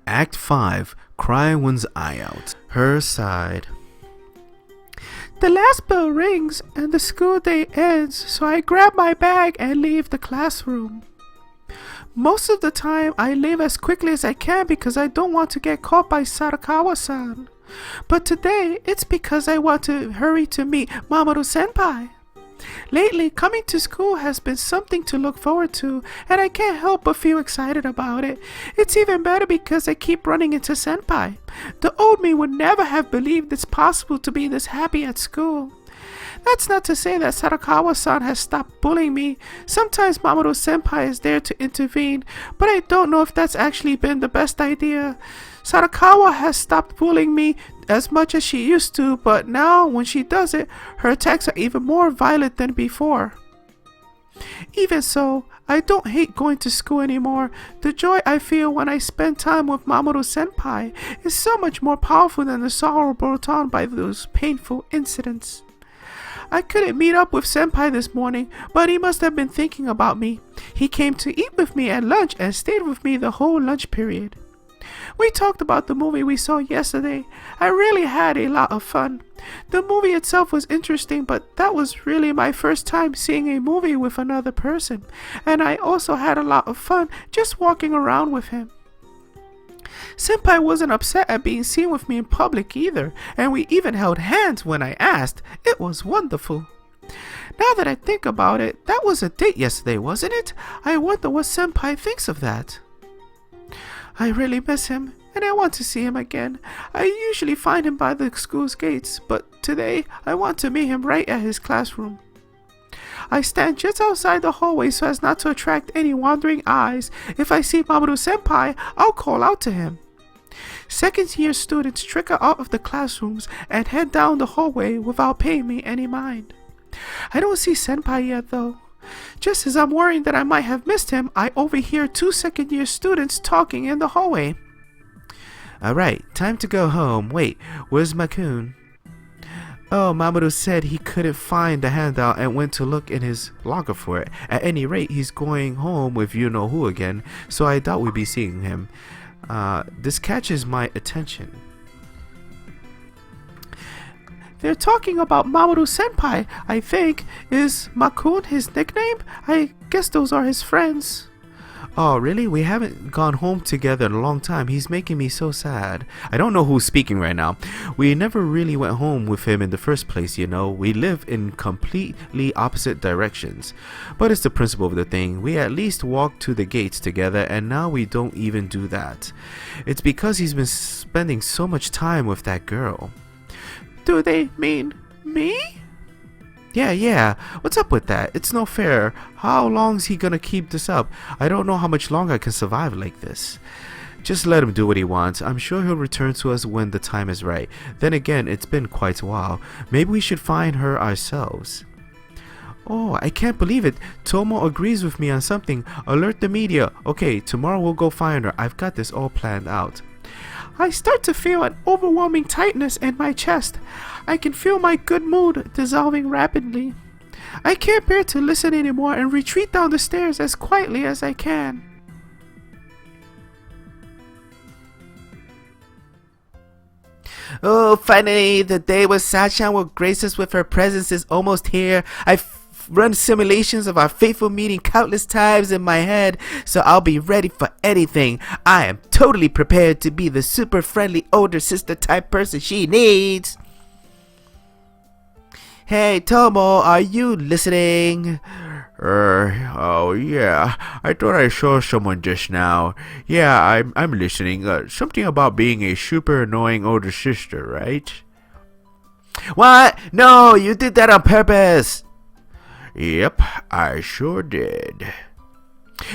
Act 5, Cry One's Eye Out. Her side. The last bell rings and the school day ends, so I grab my bag and leave the classroom. Most of the time, I leave as quickly as I can because I don't want to get caught by Sarakawa-san. But today, it's because I want to hurry to meet Mamoru-senpai. Lately, coming to school has been something to look forward to, and I can't help but feel excited about it. It's even better because I keep running into senpai. The old me would never have believed it's possible to be this happy at school. That's not to say that Sarakawa-san has stopped bullying me. Sometimes Mamoru-senpai is there to intervene, but I don't know if that's actually been the best idea. Sarakawa has stopped bullying me as much as she used to, but now when she does it, her attacks are even more violent than before. Even so, I don't hate going to school anymore. The joy I feel when I spend time with Mamoru-senpai is so much more powerful than the sorrow brought on by those painful incidents. I couldn't meet up with senpai this morning, but he must have been thinking about me. He came to eat with me at lunch and stayed with me the whole lunch period. We talked about the movie we saw yesterday. I really had a lot of fun. The movie itself was interesting, but that was really my first time seeing a movie with another person, and I also had a lot of fun just walking around with him. Senpai wasn't upset at being seen with me in public either, and we even held hands when I asked. It was wonderful. Now that I think about it, that was a date yesterday, wasn't it? I wonder what Senpai thinks of that. I really miss him, and I want to see him again. I usually find him by the school's gates, but today I want to meet him right at his classroom. I stand just outside the hallway so as not to attract any wandering eyes. If I see Mamoru-senpai, I'll call out to him. Second-year students trickle out of the classrooms and head down the hallway without paying me any mind. I don't see senpai yet though. Just as I'm worrying that I might have missed him, I overhear two second-year students talking in the hallway. Alright, time to go home. Wait, where's Makun? Oh, Mamoru said he couldn't find the handout and went to look in his locker for it. At any rate, he's going home with you-know-who again, so I doubt we'll be seeing him. This catches my attention. They're talking about Mamoru-senpai, I think. Is Makun his nickname? I guess those are his friends. Oh, really? We haven't gone home together in a long time. He's making me so sad. I don't know who's speaking right now. We never really went home with him in the first place, you know. We live in completely opposite directions. But it's the principle of the thing. We at least walked to the gates together, and now we don't even do that. It's because he's been spending so much time with that girl. Do they mean me? Yeah. What's up with that? It's no fair. How long's he gonna keep this up? I don't know how much longer I can survive like this. Just let him do what he wants. I'm sure he'll return to us when the time is right. Then again, it's been quite a while. Maybe we should find her ourselves. Oh, I can't believe it. Tomo agrees with me on something. Alert the media. Okay, tomorrow we'll go find her. I've got this all planned out. I start to feel an overwhelming tightness in my chest. I can feel my good mood dissolving rapidly. I can't bear to listen anymore and retreat down the stairs as quietly as I can. Oh, finally, the day when Sachi will grace us with her presence is almost here. I've run simulations of our fateful meeting countless times in my head, so I'll be ready for anything. I am totally prepared to be the super friendly older sister type person she needs. Hey, Tomo, are you listening? Oh yeah, I thought I saw someone just now. Yeah, I'm listening. Something about being a super annoying older sister, right? What? No, you did that on purpose. Yep, I sure did.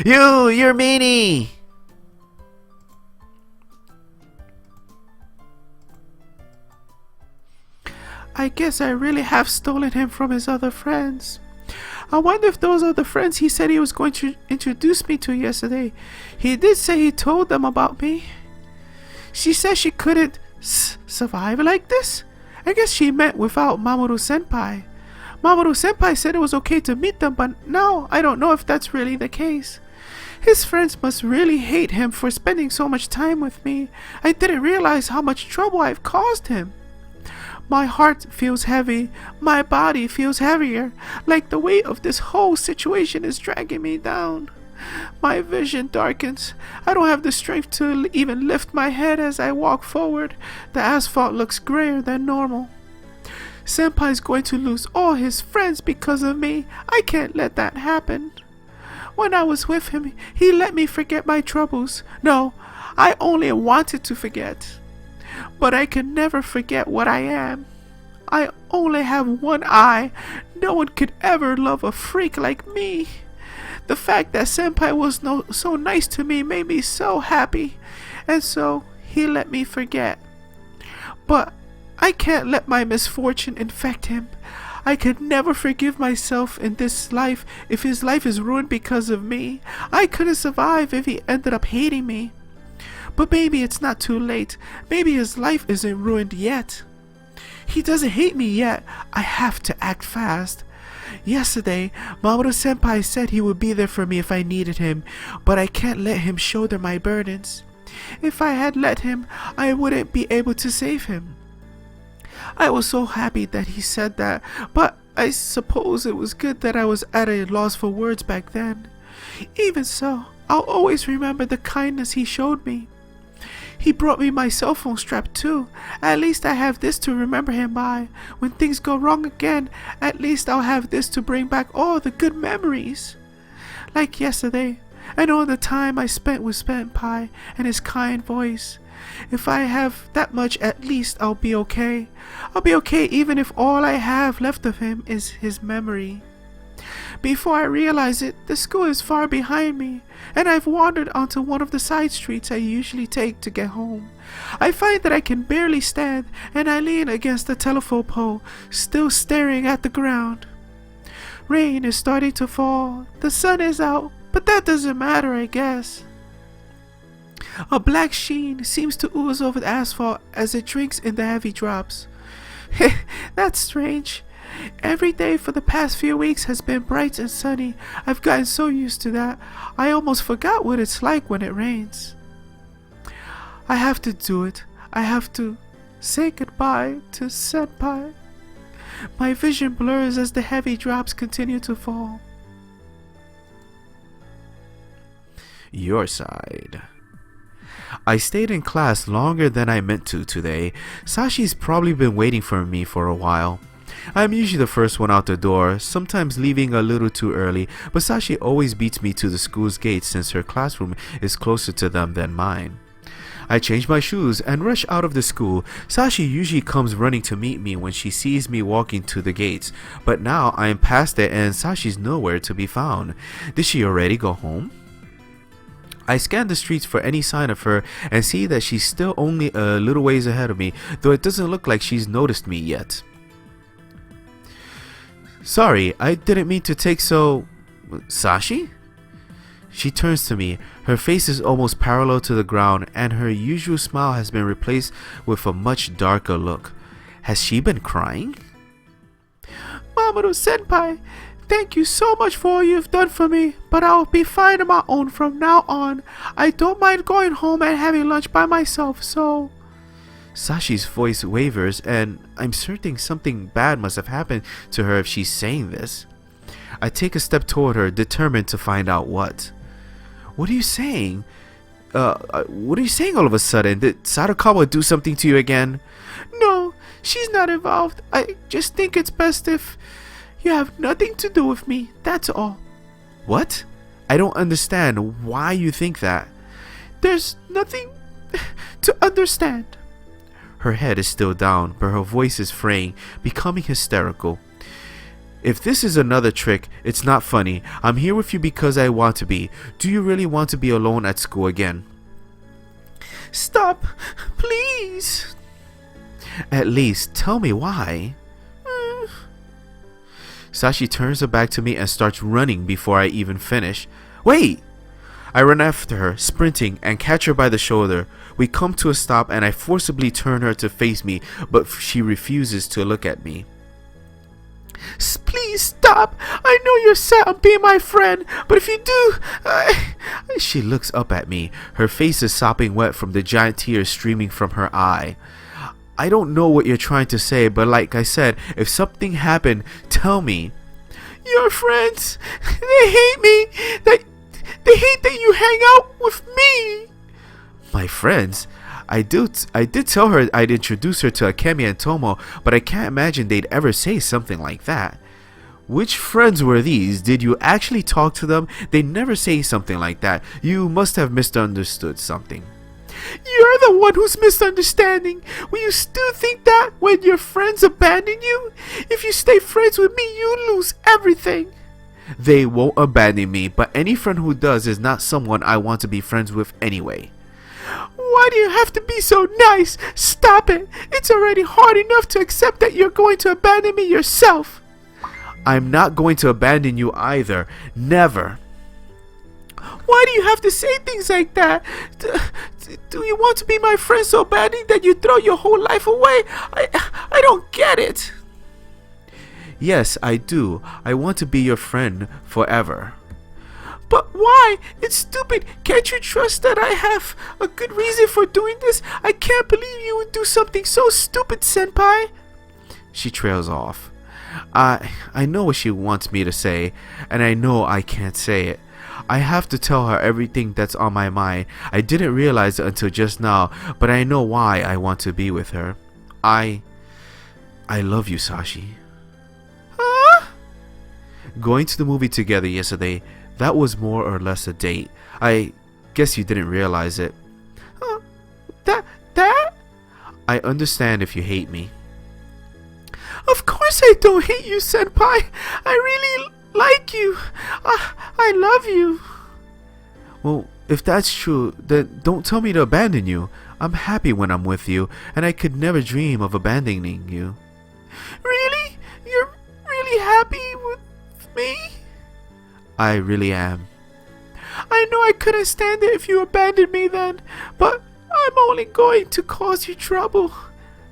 You're meanie. I guess I really have stolen him from his other friends. I wonder if those are the friends he said he was going to introduce me to yesterday. He did say he told them about me. She said she couldn't survive like this? I guess she meant without Mamoru-senpai. Mamoru-senpai said it was okay to meet them, but now I don't know if that's really the case. His friends must really hate him for spending so much time with me. I didn't realize how much trouble I've caused him. My heart feels heavy. My body feels heavier, like the weight of this whole situation is dragging me down. My vision darkens. I don't have the strength to even lift my head as I walk forward. The asphalt looks grayer than normal. Senpai's going to lose all his friends because of me. I can't let that happen. When I was with him, he let me forget my troubles. No, I only wanted to forget. But I can never forget what I am. I only have one eye. No one could ever love a freak like me. The fact that Senpai was so nice to me made me so happy, and so he let me forget. But I can't let my misfortune infect him. I could never forgive myself in this life if his life is ruined because of me. I couldn't survive if he ended up hating me. But maybe it's not too late. Maybe his life isn't ruined yet. He doesn't hate me yet. I have to act fast. Yesterday, Mamoru-senpai said he would be there for me if I needed him, but I can't let him shoulder my burdens. If I had let him, I wouldn't be able to save him. I was so happy that he said that, but I suppose it was good that I was at a loss for words back then. Even so, I'll always remember the kindness he showed me. He brought me my cell phone strap too. At least I have this to remember him by. When things go wrong again, at least I'll have this to bring back all the good memories. Like yesterday, and all the time I spent with Senpai and his kind voice. If I have that much, at least I'll be okay. I'll be okay even if all I have left of him is his memory. Before I realize it, the school is far behind me, and I've wandered onto one of the side streets I usually take to get home. I find that I can barely stand, and I lean against the telephone pole, still staring at the ground. Rain is starting to fall. The sun is out, but that doesn't matter, I guess. A black sheen seems to ooze over the asphalt as it drinks in the heavy drops. That's strange. Every day for the past few weeks has been bright and sunny. I've gotten so used to that, I almost forgot what it's like when it rains. I have to do it. I have to say goodbye to Senpai. My vision blurs as the heavy drops continue to fall. Your side. I stayed in class longer than I meant to today. Sachi's probably been waiting for me for a while. I'm usually the first one out the door, sometimes leaving a little too early, but Sachi always beats me to the school's gate since her classroom is closer to them than mine. I change my shoes and rush out of the school. Sachi usually comes running to meet me when she sees me walking to the gates, but now I am past it and Sachi's nowhere to be found. Did she already go home? I scan the streets for any sign of her and see that she's still only a little ways ahead of me, though it doesn't look like she's noticed me yet. Sorry, I didn't mean to take so... Sachi? She turns to me. Her face is almost parallel to the ground and her usual smile has been replaced with a much darker look. Has she been crying? Mamoru-senpai, thank you so much for all you've done for me, but I'll be fine on my own from now on. I don't mind going home and having lunch by myself, so... Sachi's voice wavers, and I'm certain something bad must have happened to her if she's saying this. I take a step toward her, determined to find out what. What are you saying? What are you saying all of a sudden? Did Sadakawa do something to you again? No, she's not involved. I just think it's best if you have nothing to do with me, that's all. What? I don't understand why you think that. There's nothing to understand. Her head is still down, but her voice is fraying, becoming hysterical. If this is another trick, it's not funny. I'm here with you because I want to be. Do you really want to be alone at school again? Stop, please. At least tell me why. Sachi turns her back to me and starts running before I even finish. Wait! I run after her, sprinting, and catch her by the shoulder. We come to a stop and I forcibly turn her to face me, but she refuses to look at me. Please please stop. I know you're set on being my friend, but if you do, She looks up at me. Her face is sopping wet from the giant tears streaming from her eye. I don't know what you're trying to say, but like I said, if something happened, tell me. Your friends, they hate me. They hate that you hang out with me. My friends? I did tell her I'd introduce her to Akemi and Tomo, but I can't imagine they'd ever say something like that. Which friends were these? Did you actually talk to them? They never say something like that. You must have misunderstood something. You're the one who's misunderstanding. Will you still think that when your friends abandon you? If you stay friends with me, you lose everything. They won't abandon me, but any friend who does is not someone I want to be friends with anyway. Why do you have to be so nice? Stop it. It's already hard enough to accept that you're going to abandon me yourself. I'm not going to abandon you either. Never. Why do you have to say things like that? Do you want to be my friend so badly that you throw your whole life away? I don't get it. Yes, I do. I want to be your friend forever. But why? It's stupid. Can't you trust that I have a good reason for doing this? I can't believe you would do something so stupid, senpai. She trails off. I know what she wants me to say, and I know I can't say it. I have to tell her everything that's on my mind. I didn't realize it until just now, but I know why I want to be with her. I love you, Sachi. Huh? Going to the movie together yesterday, that was more or less a date. I guess you didn't realize it. That? I understand if you hate me. Of course I don't hate you, senpai. I really like you. I love you. Well, if that's true, then don't tell me to abandon you. I'm happy when I'm with you, and I could never dream of abandoning you. Really? You're really happy with me? I really am. I know I couldn't stand it if you abandoned me then, but I'm only going to cause you trouble.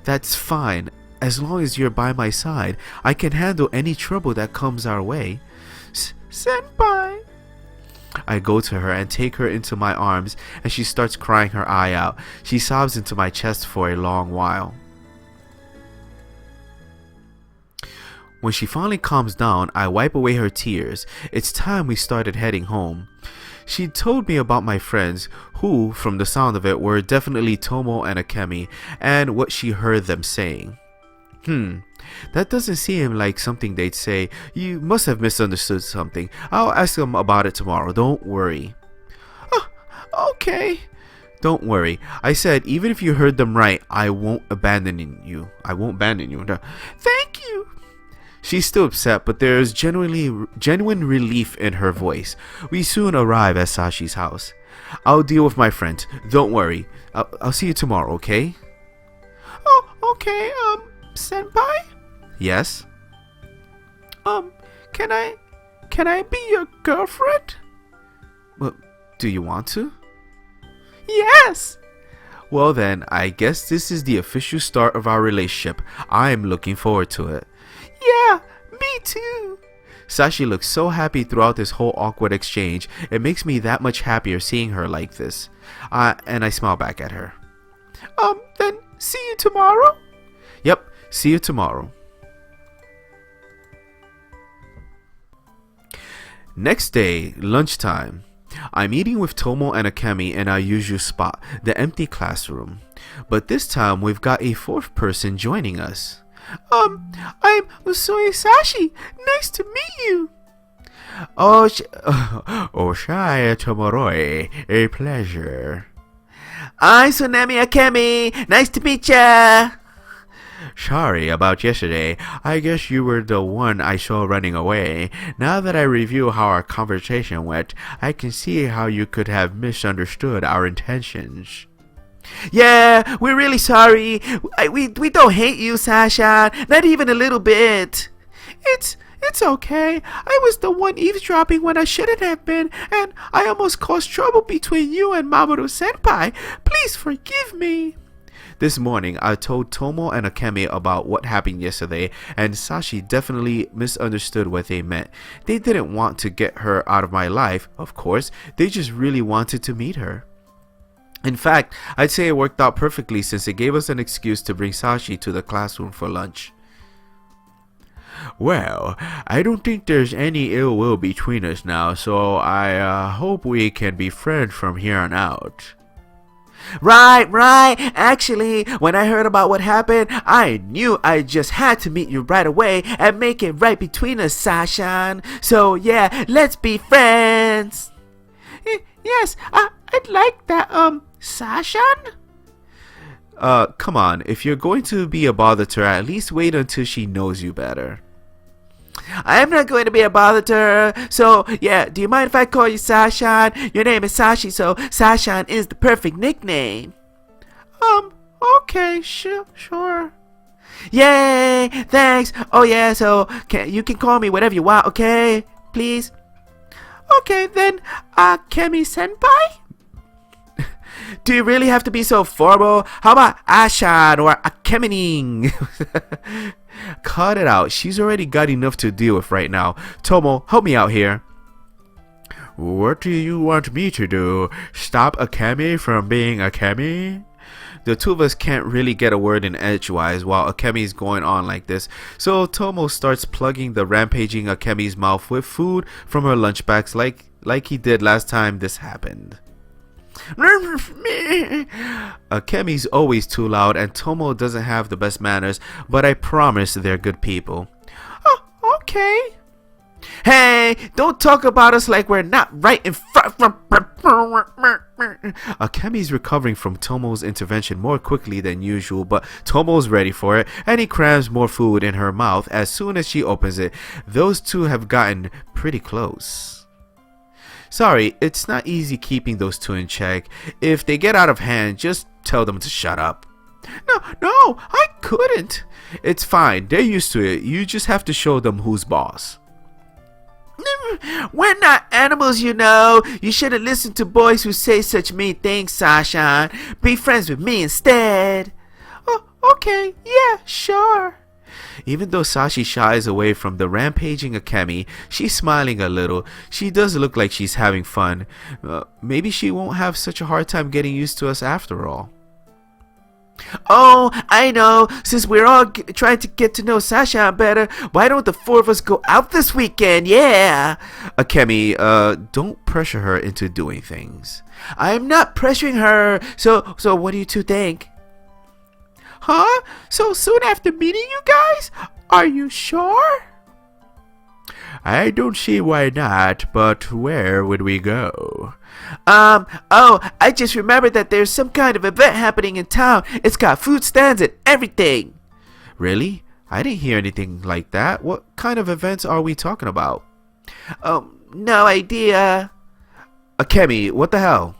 That's fine. As long as you're by my side, I can handle any trouble that comes our way. Senpai. I go to her and take her into my arms, and she starts crying her eye out. She sobs into my chest for a long while. When she finally calms down, I wipe away her tears. It's time we started heading home. She told me about my friends, who, from the sound of it, were definitely Tomo and Akemi, and what she heard them saying. That doesn't seem like something they'd say. You must have misunderstood something. I'll ask them about it tomorrow. Don't worry. Okay. Don't worry. I said, even if you heard them right, I won't abandon you. I won't abandon you. Thank you. She's still upset, but there's genuine relief in her voice. We soon arrive at Sachi's house. I'll deal with my friend. Don't worry. I'll see you tomorrow, okay? Oh, okay. Senpai? Yes? Can I be your girlfriend? Well, do you want to? Yes! Well then, I guess this is the official start of our relationship. I'm looking forward to it. Yeah, me too. Sachi looks so happy throughout this whole awkward exchange. It makes me that much happier seeing her like this. And I smile back at her. Then see you tomorrow? Yep, see you tomorrow. Next day, lunchtime. I'm eating with Tomo and Akemi in our usual spot, the empty classroom. But this time we've got a fourth person joining us. I'm Usui Sachi. Nice to meet you. Oshaya Tomoroi, a pleasure. I'm Tsunami Akemi. Nice to meet ya. Sorry about yesterday. I guess you were the one I saw running away. Now that I review how our conversation went, I can see how you could have misunderstood our intentions. Yeah, we're really sorry. We don't hate you, Sasha. Not even a little bit. It's okay. I was the one eavesdropping when I shouldn't have been, and I almost caused trouble between you and Mamoru Senpai. Please forgive me. This morning, I told Tomo and Akemi about what happened yesterday, and Sachi definitely misunderstood what they meant. They didn't want to get her out of my life, of course, they just really wanted to meet her. In fact, I'd say it worked out perfectly since it gave us an excuse to bring Sachi to the classroom for lunch. Well, I don't think there's any ill will between us now, so I hope we can be friends from here on out. Right. Actually, when I heard about what happened, I knew I just had to meet you right away and make it right between us, Sashan. So yeah, let's be friends. Yes, I'd like that, Sashan? Come on, if you're going to be a bother to her, at least wait until she knows you better. I'm not going to be a bother to her, so yeah, do you mind if I call you Sashan? Your name is Sachi, so Sashan is the perfect nickname. Okay, sure. Yay, thanks. Oh yeah, so you can call me whatever you want, okay? Please? Okay, then, Kemi-senpai? Do you really have to be so formal? How about Ashan or Akemening? Cut it out. She's already got enough to deal with right now. Tomo, help me out here. What do you want me to do? Stop Akemi from being Akemi? The two of us can't really get a word in edgewise while Akemi's going on like this, so Tomo starts plugging the rampaging Akemi's mouth with food from her lunchbox like he did last time this happened. Akemi's always too loud and Tomo doesn't have the best manners, but I promise they're good people. Oh, okay. Hey, don't talk about us like we're not right in front from... Akemi's recovering from Tomo's intervention more quickly than usual, but Tomo's ready for it, and he crams more food in her mouth as soon as she opens it. Those two have gotten pretty close. Sorry, it's not easy keeping those two in check. If they get out of hand, just tell them to shut up. No, I couldn't. It's fine, they're used to it. You just have to show them who's boss. We're not animals, you know. You shouldn't listen to boys who say such mean things, Sasha. Be friends with me instead. Oh, okay, yeah, sure. Even though Sachi shies away from the rampaging Akemi, she's smiling a little. She does look like she's having fun. Maybe she won't have such a hard time getting used to us after all. Oh, I know. Since we're all trying to get to know Sasha better, why don't the four of us go out this weekend? Yeah. Akemi, don't pressure her into doing things. I'm not pressuring her. So what do you two think? Huh? So soon after meeting you guys? Are you sure? I don't see why not, but where would we go? I just remembered that there's some kind of event happening in town. It's got food stands and everything. Really? I didn't hear anything like that. What kind of events are we talking about? No idea. Akemi, what the hell?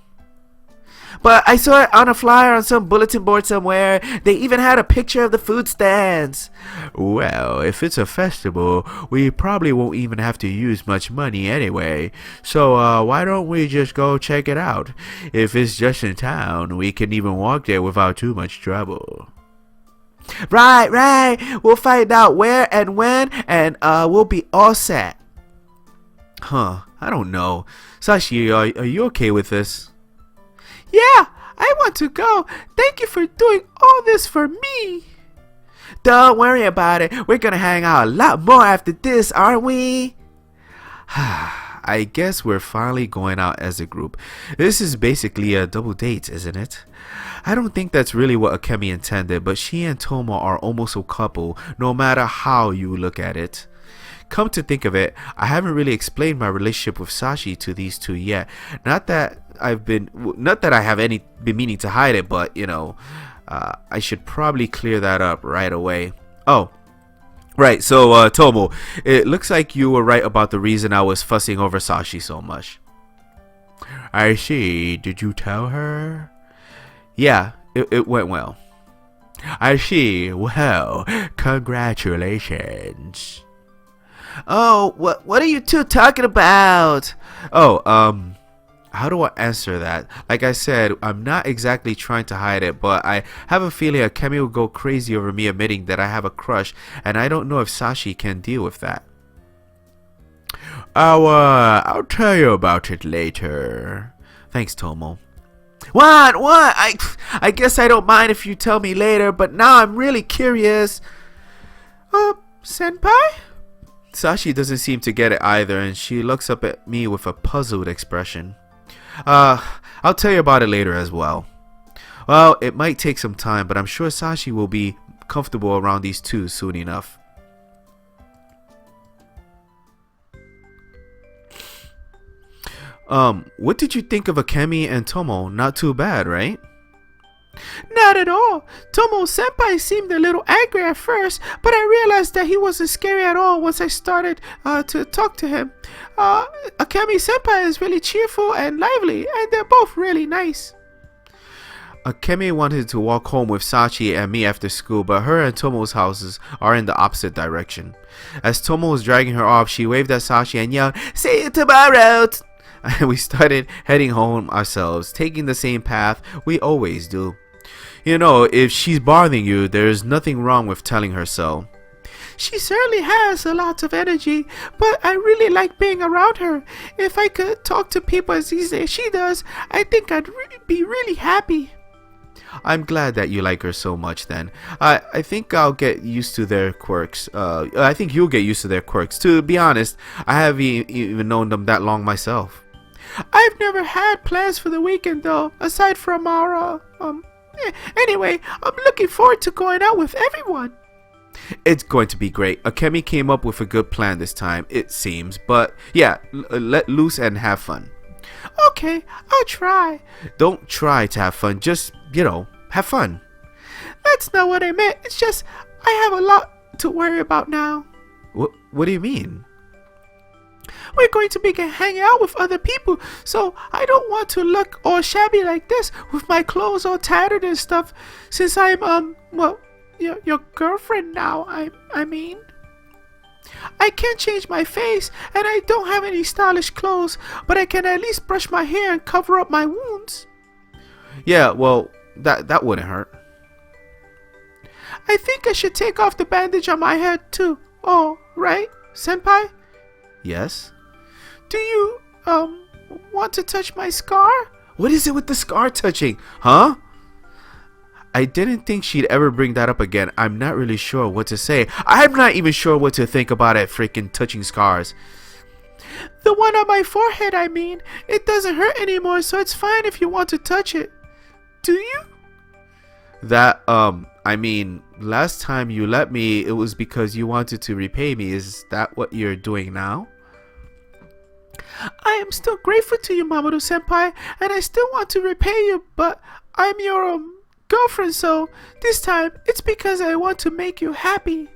But I saw it on a flyer on some bulletin board somewhere. They even had a picture of the food stands. Well, if it's a festival, we probably won't even have to use much money anyway. So why don't we just go check it out? If it's just in town, we can even walk there without too much trouble. Right. We'll find out where and when, and we'll be all set. Huh, I don't know. Sachi, are you okay with this? Yeah, I want to go. Thank you for doing all this for me. Don't worry about it. We're gonna hang out a lot more after this, aren't we? I guess we're finally going out as a group. This is basically a double date, isn't it? I don't think that's really what Akemi intended, but she and Tomo are almost a couple, no matter how you look at it. Come to think of it, I haven't really explained my relationship with Sachi to these two yet. Not that I have been meaning to hide it, but you know, I should probably clear that up right away. Oh, right. So Tomo, it looks like you were right about the reason I was fussing over Sachi so much. I see. Did you tell her? Yeah, it went well. I see. Well, congratulations. Oh, what are you two talking about? Oh, How do I answer that? Like I said, I'm not exactly trying to hide it, but I have a feeling Akemi will go crazy over me admitting that I have a crush, and I don't know if Sachi can deal with that. I'll tell you about it later. Thanks, Tomo. What? I guess I don't mind if you tell me later, but now I'm really curious. Senpai? Sachi doesn't seem to get it either, and she looks up at me with a puzzled expression. I'll tell you about it later as well. Well, it might take some time, but I'm sure Sachi will be comfortable around these two soon enough. What did you think of Akemi and Tomo? Not too bad, right? Not at all. Tomo senpai seemed a little angry at first, but I realized that he wasn't scary at all once I started to talk to him. Akemi senpai is really cheerful and lively, and they're both really nice. Akemi wanted to walk home with Sachi and me after school, but her and Tomo's houses are in the opposite direction. As Tomo was dragging her off, she waved at Sachi and yelled, "See you tomorrow!" And we started heading home ourselves, taking the same path we always do. You know, if she's bothering you, there's nothing wrong with telling her so. She certainly has a lot of energy, but I really like being around her. If I could talk to people as easy as she does, I think I'd be really happy. I'm glad that you like her so much then. I think I'll get used to their quirks. I think you'll get used to their quirks. To be honest, I haven't even known them that long myself. I've never had plans for the weekend though, aside from our, Anyway, I'm looking forward to going out with everyone. It's going to be great. Akemi came up with a good plan this time, it seems. But yeah, let loose and have fun. Okay, I'll try. Don't try to have fun, just, have fun. That's not what I meant. It's just, I have a lot to worry about now. What do you mean? We're going to begin hanging out with other people, so I don't want to look all shabby like this with my clothes all tattered and stuff, since I'm, your girlfriend now, I mean. I can't change my face, and I don't have any stylish clothes, but I can at least brush my hair and cover up my wounds. Yeah, well, that wouldn't hurt. I think I should take off the bandage on my head too. Oh, right, senpai? Yes? Do you, want to touch my scar? What is it with the scar touching? Huh? I didn't think she'd ever bring that up again. I'm not really sure what to say. I'm not even sure what to think about it freaking touching scars. The one on my forehead, I mean. It doesn't hurt anymore, so it's fine if you want to touch it. Do you? That, I mean, last time you let me, it was because you wanted to repay me. Is that what you're doing now? I am still grateful to you, Mamoru-senpai, and I still want to repay you, but I'm your, girlfriend, so this time it's because I want to make you happy.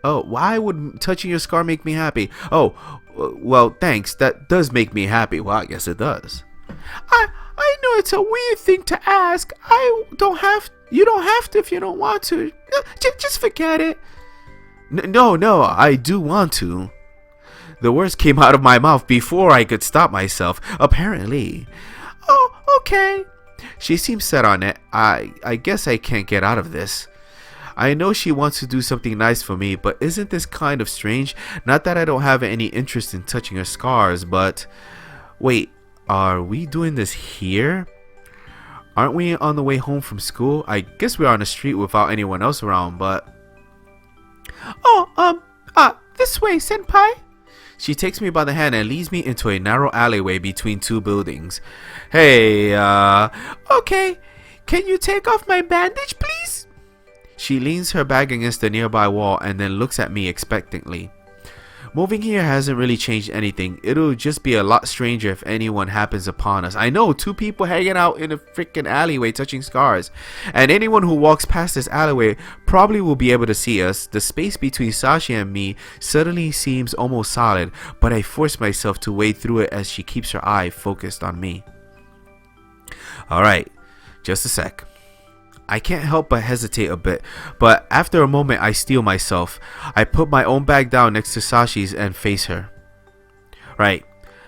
Oh, why would touching your scar make me happy? Oh, well, thanks. That does make me happy. Well, I guess it does. I know it's a weird thing to ask. You don't have to if you don't want to. Just forget it. No, I do want to. The words came out of my mouth before I could stop myself, apparently. Oh, okay. She seems set on it. I guess I can't get out of this. I know she wants to do something nice for me, but isn't this kind of strange? Not that I don't have any interest in touching her scars, but... Wait, are we doing this here? Aren't we on the way home from school? I guess we're on the street without anyone else around, but... Oh, this way, senpai. She takes me by the hand and leads me into a narrow alleyway between two buildings. Hey, Okay, can you take off my bandage, please? She leans her back against the nearby wall and then looks at me expectantly. Moving here hasn't really changed anything. It'll just be a lot stranger if anyone happens upon us. I know, two people hanging out in a freaking alleyway touching scars. And anyone who walks past this alleyway probably will be able to see us. The space between Sachi and me suddenly seems almost solid, but I force myself to wade through it as she keeps her eye focused on me. Alright, just a sec. I can't help but hesitate a bit, but after a moment I steel myself. I put my own bag down next to Sachi's and face her. Right,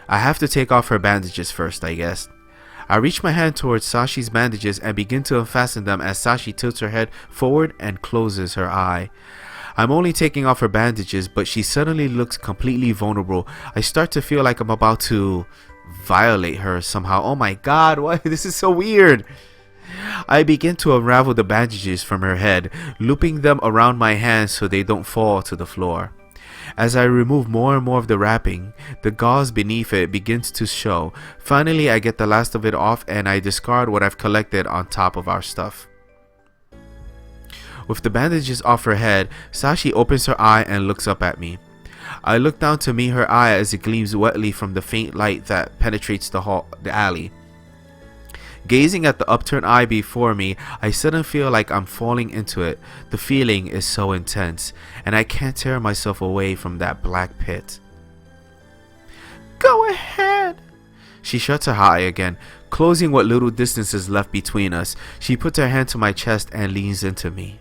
I have to take off her bandages first, I guess. I reach my hand towards Sachi's bandages and begin to unfasten them as Sachi tilts her head forward and closes her eye. I'm only taking off her bandages, but she suddenly looks completely vulnerable. I start to feel like I'm about to violate her somehow. Oh my god, what? This is so weird. I begin to unravel the bandages from her head, looping them around my hands so they don't fall to the floor. As I remove more and more of the wrapping, the gauze beneath it begins to show. Finally, I get the last of it off and I discard what I've collected on top of our stuff. With the bandages off her head, Sachi opens her eye and looks up at me. I look down to meet her eye as it gleams wetly from the faint light that penetrates the alley. Gazing at the upturned eye before me, I suddenly feel like I'm falling into it. The feeling is so intense, and I can't tear myself away from that black pit. Go ahead. She shuts her eye again, closing what little distance is left between us. She puts her hand to my chest and leans into me.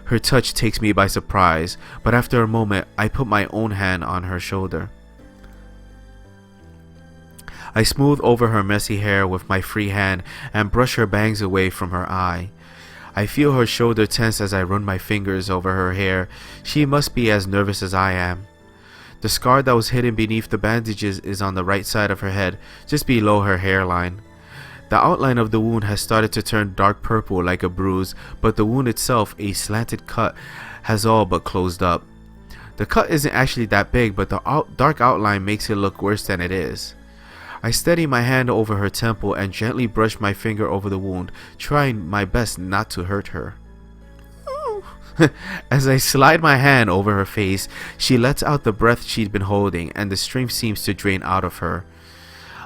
Her touch takes me by surprise, but after a moment, I put my own hand on her shoulder. I smooth over her messy hair with my free hand and brush her bangs away from her eye. I feel her shoulder tense as I run my fingers over her hair. She must be as nervous as I am. The scar that was hidden beneath the bandages is on the right side of her head, just below her hairline. The outline of the wound has started to turn dark purple like a bruise, but the wound itself, a slanted cut, has all but closed up. The cut isn't actually that big, but the dark outline makes it look worse than it is. I steady my hand over her temple and gently brush my finger over the wound, trying my best not to hurt her. As I slide my hand over her face, she lets out the breath she'd been holding, and the strength seems to drain out of her.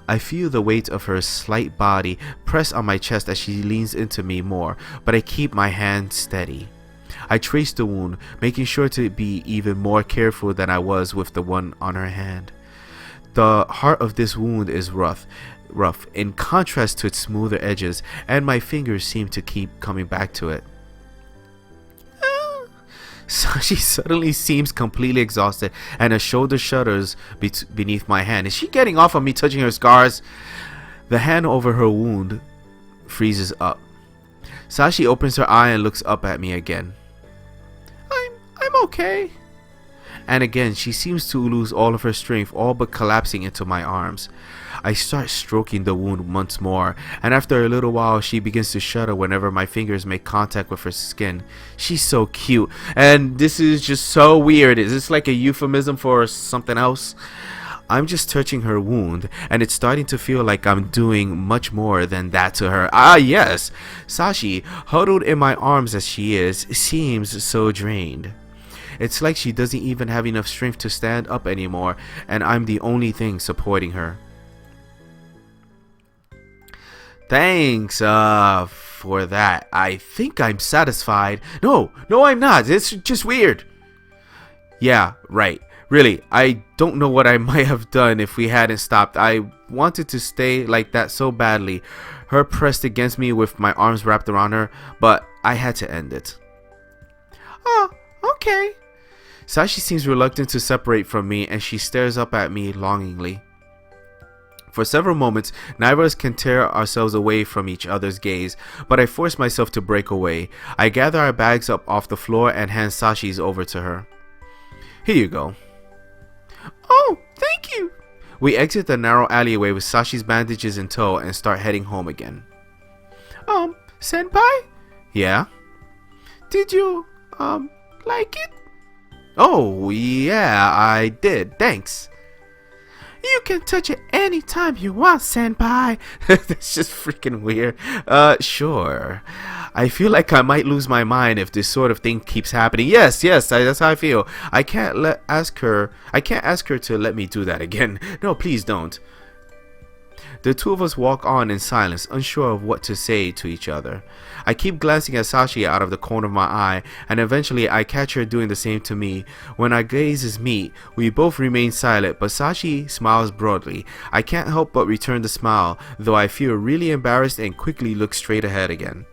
I feel the weight of her slight body press on my chest as she leans into me more, but I keep my hand steady. I trace the wound, making sure to be even more careful than I was with the one on her hand. The heart of this wound is rough, in contrast to its smoother edges, and my fingers seem to keep coming back to it. Sachi suddenly seems completely exhausted, and her shoulder shudders beneath my hand. Is she getting off on me touching her scars? The hand over her wound freezes up. Sachi opens her eye and looks up at me again. I'm okay. And again, she seems to lose all of her strength, all but collapsing into my arms. I start stroking the wound once more, and after a little while, she begins to shudder whenever my fingers make contact with her skin. She's so cute, and this is just so weird. Is this like a euphemism for something else? I'm just touching her wound, and it's starting to feel like I'm doing much more than that to her. Ah, yes! Sachi, huddled in my arms as she is, seems so drained. It's like she doesn't even have enough strength to stand up anymore, and I'm the only thing supporting her. Thanks, for that. I think I'm satisfied. No, I'm not. It's just weird. Yeah, right. Really, I don't know what I might have done if we hadn't stopped. I wanted to stay like that so badly. Her pressed against me with my arms wrapped around her, but I had to end it. Oh, okay. Sachi seems reluctant to separate from me, and she stares up at me longingly. For several moments, neither of us can tear ourselves away from each other's gaze, but I force myself to break away. I gather our bags up off the floor and hand Sachi's over to her. Here you go. Oh, thank you. We exit the narrow alleyway with Sachi's bandages in tow and start heading home again. Senpai? Yeah? Did you, like it? Oh, yeah, I did. Thanks. You can touch it anytime you want, senpai. That's just freaking weird. Sure. I feel like I might lose my mind if this sort of thing keeps happening. Yes, that's how I feel. I can't ask her to let me do that again. No, please don't. The two of us walk on in silence, unsure of what to say to each other. I keep glancing at Sachi out of the corner of my eye, and eventually I catch her doing the same to me. When our gazes meet, we both remain silent, but Sachi smiles broadly. I can't help but return the smile, though I feel really embarrassed and quickly look straight ahead again.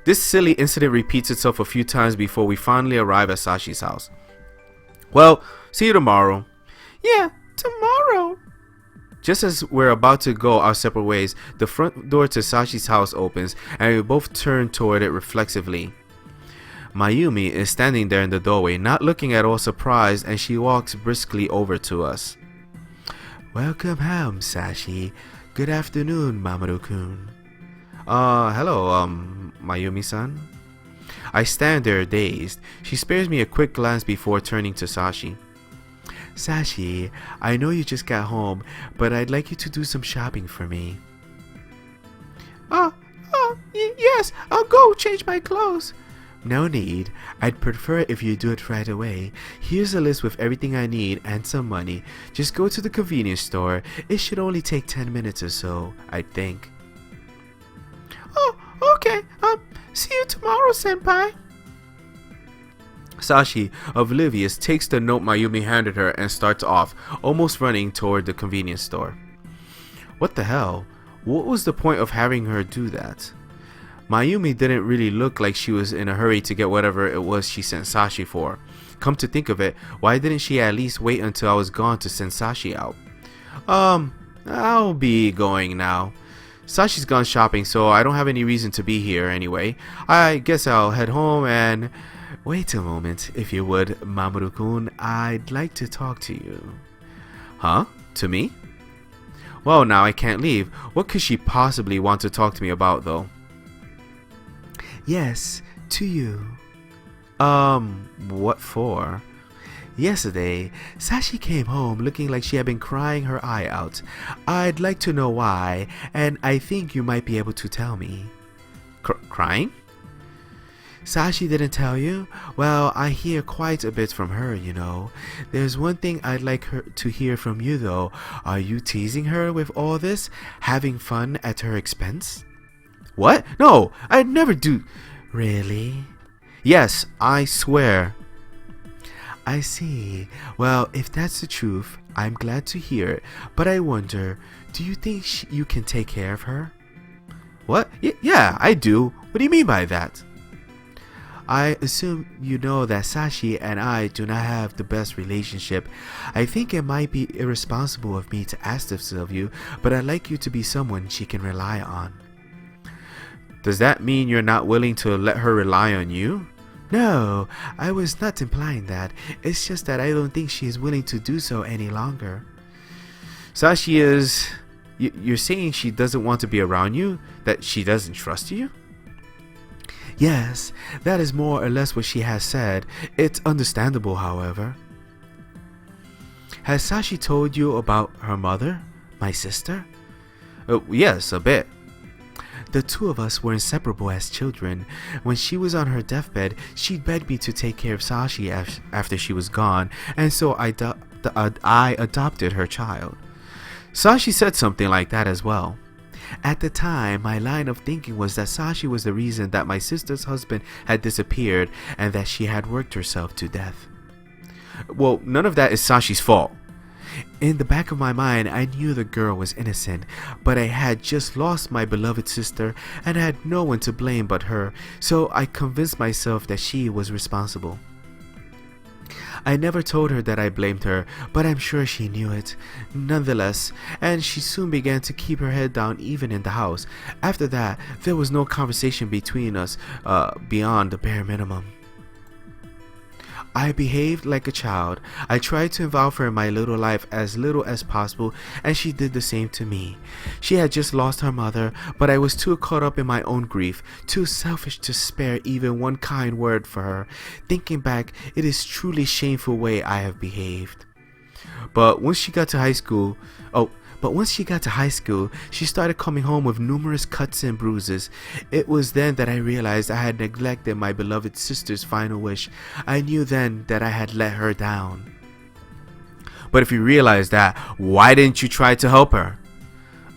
This silly incident repeats itself a few times before we finally arrive at Sachi's house. Well, see you tomorrow. Yeah, tomorrow. Just as we're about to go our separate ways, the front door to Sachi's house opens, and we both turn toward it reflexively. Mayumi is standing there in the doorway, not looking at all surprised, and she walks briskly over to us. Welcome home, Sachi. Good afternoon, Mamoru-kun. Hello, Mayumi-san. I stand there dazed. She spares me a quick glance before turning to Sachi. Sachi, I know you just got home, but I'd like you to do some shopping for me. Yes, I'll go change my clothes. No need. I'd prefer if you do it right away. Here's a list with everything I need and some money. Just go to the convenience store. It should only take 10 minutes or so, I think. Oh, okay. See you tomorrow, senpai. Sachi, oblivious, takes the note Mayumi handed her and starts off, almost running toward the convenience store. What the hell? What was the point of having her do that? Mayumi didn't really look like she was in a hurry to get whatever it was she sent Sachi for. Come to think of it, why didn't she at least wait until I was gone to send Sachi out? I'll be going now. Sachi's gone shopping, so I don't have any reason to be here anyway. I guess I'll head home and... Wait a moment, if you would, Mamoru-kun. I'd like to talk to you. Huh? To me? Well, now I can't leave. What could she possibly want to talk to me about, though? Yes, to you. What for? Yesterday, Sachi came home looking like she had been crying her eye out. I'd like to know why, and I think you might be able to tell me. Crying? Sachi didn't tell you? Well, I hear quite a bit from her, you know. There's one thing I'd like her to hear from you, though. Are you teasing her with all this? Having fun at her expense? What? No, I'd never do... Really? Yes, I swear. I see. Well, if that's the truth, I'm glad to hear it. But I wonder, do you think you can take care of her? What? Yeah, I do. What do you mean by that? I assume you know that Sachi and I do not have the best relationship. I think it might be irresponsible of me to ask this of you, but I'd like you to be someone she can rely on. Does that mean you're not willing to let her rely on you? No, I was not implying that. It's just that I don't think she is willing to do so any longer. Sachi is... You're saying she doesn't want to be around you? That she doesn't trust you? Yes, that is more or less what she has said. It's understandable, however. Has Sachi told you about her mother? My sister? Yes, a bit. The two of us were inseparable as children. When she was on her deathbed, she begged me to take care of Sachi after she was gone, and so I adopted her child. Sachi said something like that as well. At the time, my line of thinking was that Sachi was the reason that my sister's husband had disappeared and that she had worked herself to death. Well, none of that is Sachi's fault. In the back of my mind, I knew the girl was innocent, but I had just lost my beloved sister and had no one to blame but her, so I convinced myself that she was responsible. I never told her that I blamed her, but I'm sure she knew it. Nonetheless, and she soon began to keep her head down even in the house. After that, there was no conversation between us beyond the bare minimum. I behaved like a child. I tried to involve her in my little life as little as possible, and she did the same to me. She had just lost her mother, but I was too caught up in my own grief, too selfish to spare even one kind word for her. Thinking back, it is truly shameful way I have behaved. But once she got to high school, she started coming home with numerous cuts and bruises. It was then that I realized I had neglected my beloved sister's final wish. I knew then that I had let her down. But if you realized that, why didn't you try to help her?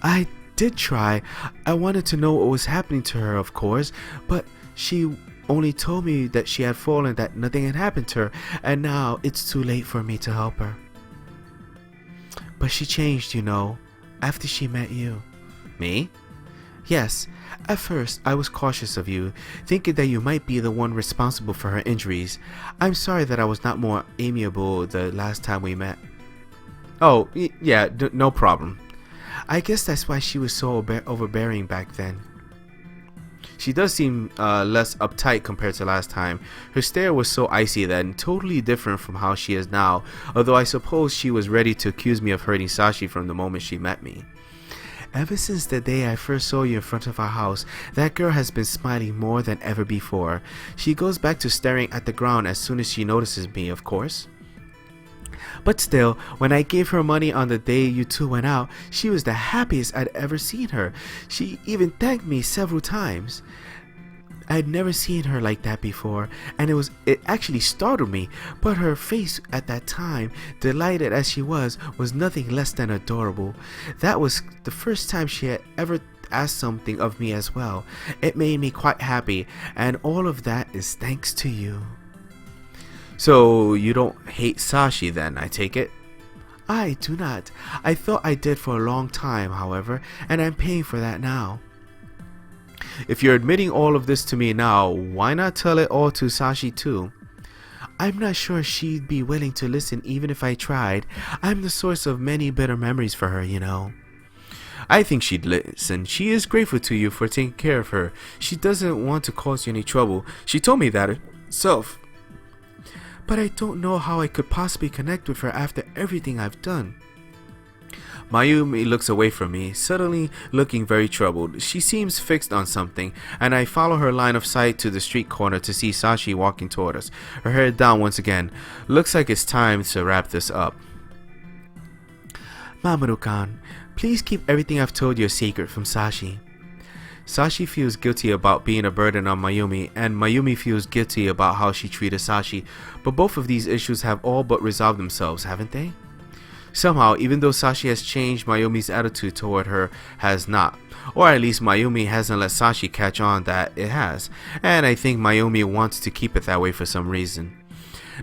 I did try. I wanted to know what was happening to her, of course, but she only told me that she had fallen, that nothing had happened to her, and now it's too late for me to help her. But she changed, you know, after she met you. Me? Yes, at first I was cautious of you, thinking that you might be the one responsible for her injuries. I'm sorry that I was not more amiable the last time we met. Oh, yeah, no problem. I guess that's why she was so overbearing back then. She does seem less uptight compared to last time. Her stare was so icy then, totally different from how she is now, although I suppose she was ready to accuse me of hurting Sachi from the moment she met me. Ever since the day I first saw you in front of our house, that girl has been smiling more than ever before. She goes back to staring at the ground as soon as she notices me, of course. But still, when I gave her money on the day you two went out, she was the happiest I'd ever seen her. She even thanked me several times. I'd never seen her like that before, and it actually startled me, but her face at that time, delighted as she was nothing less than adorable. That was the first time she had ever asked something of me as well. It made me quite happy, and all of that is thanks to you. So, you don't hate Sachi then, I take it? I do not. I thought I did for a long time, however, and I'm paying for that now. If you're admitting all of this to me now, why not tell it all to Sachi too? I'm not sure she'd be willing to listen even if I tried. I'm the source of many bitter memories for her, you know. I think she'd listen. She is grateful to you for taking care of her. She doesn't want to cause you any trouble. She told me that herself. But I don't know how I could possibly connect with her after everything I've done. Mayumi looks away from me, suddenly looking very troubled. She seems fixed on something, and I follow her line of sight to the street corner to see Sachi walking toward us, her head down once again. Looks like it's time to wrap this up. Mamoru-kan, please keep everything I've told you a secret from Sachi. Sachi feels guilty about being a burden on Mayumi, and Mayumi feels guilty about how she treated Sachi, but both of these issues have all but resolved themselves, haven't they? Somehow, even though Sachi has changed, Mayumi's attitude toward her has not. Or at least Mayumi hasn't let Sachi catch on that it has, and I think Mayumi wants to keep it that way for some reason.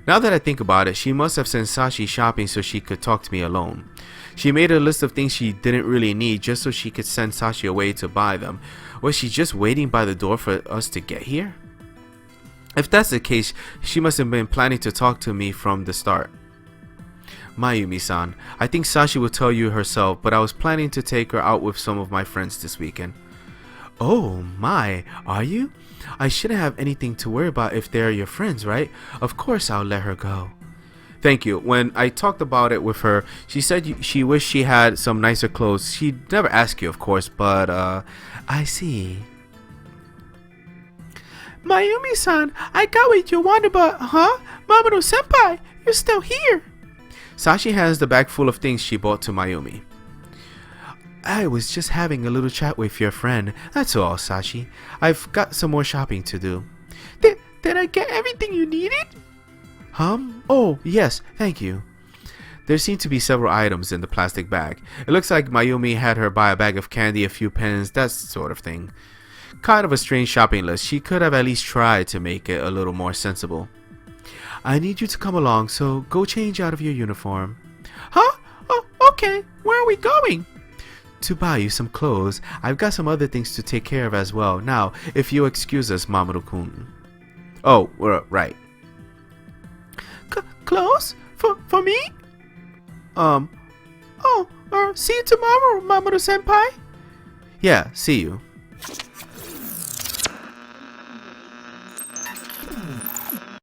Now that I think about it, she must have sent Sachi shopping so she could talk to me alone. She made a list of things she didn't really need just so she could send Sachi away to buy them. Was she just waiting by the door for us to get here? If that's the case, she must have been planning to talk to me from the start. Mayumi-san, I think Sachi will tell you herself, but I was planning to take her out with some of my friends this weekend. Oh my, are you? I shouldn't have anything to worry about if they're your friends, right? Of course I'll let her go. Thank you. When I talked about it with her, she said she wished she had some nicer clothes. She'd never ask you, of course, but I see. Mayumi-san, I got what you wanted, but, Mamoru-senpai, you're still here. Sachi has the bag full of things she bought to Mayumi. I was just having a little chat with your friend. That's all, Sachi. I've got some more shopping to do. Did I get everything you needed? Oh, yes, thank you. There seem to be several items in the plastic bag. It looks like Mayumi had her buy a bag of candy, a few pens, that sort of thing. Kind of a strange shopping list. She could have at least tried to make it a little more sensible. I need you to come along, so go change out of your uniform. Huh? Oh, okay. Where are we going? To buy you some clothes. I've got some other things to take care of as well. Now, if you'll excuse us, Mamoru-kun. Oh, right. Clothes? For me? See you tomorrow, Mamoru-senpai. Yeah, see you.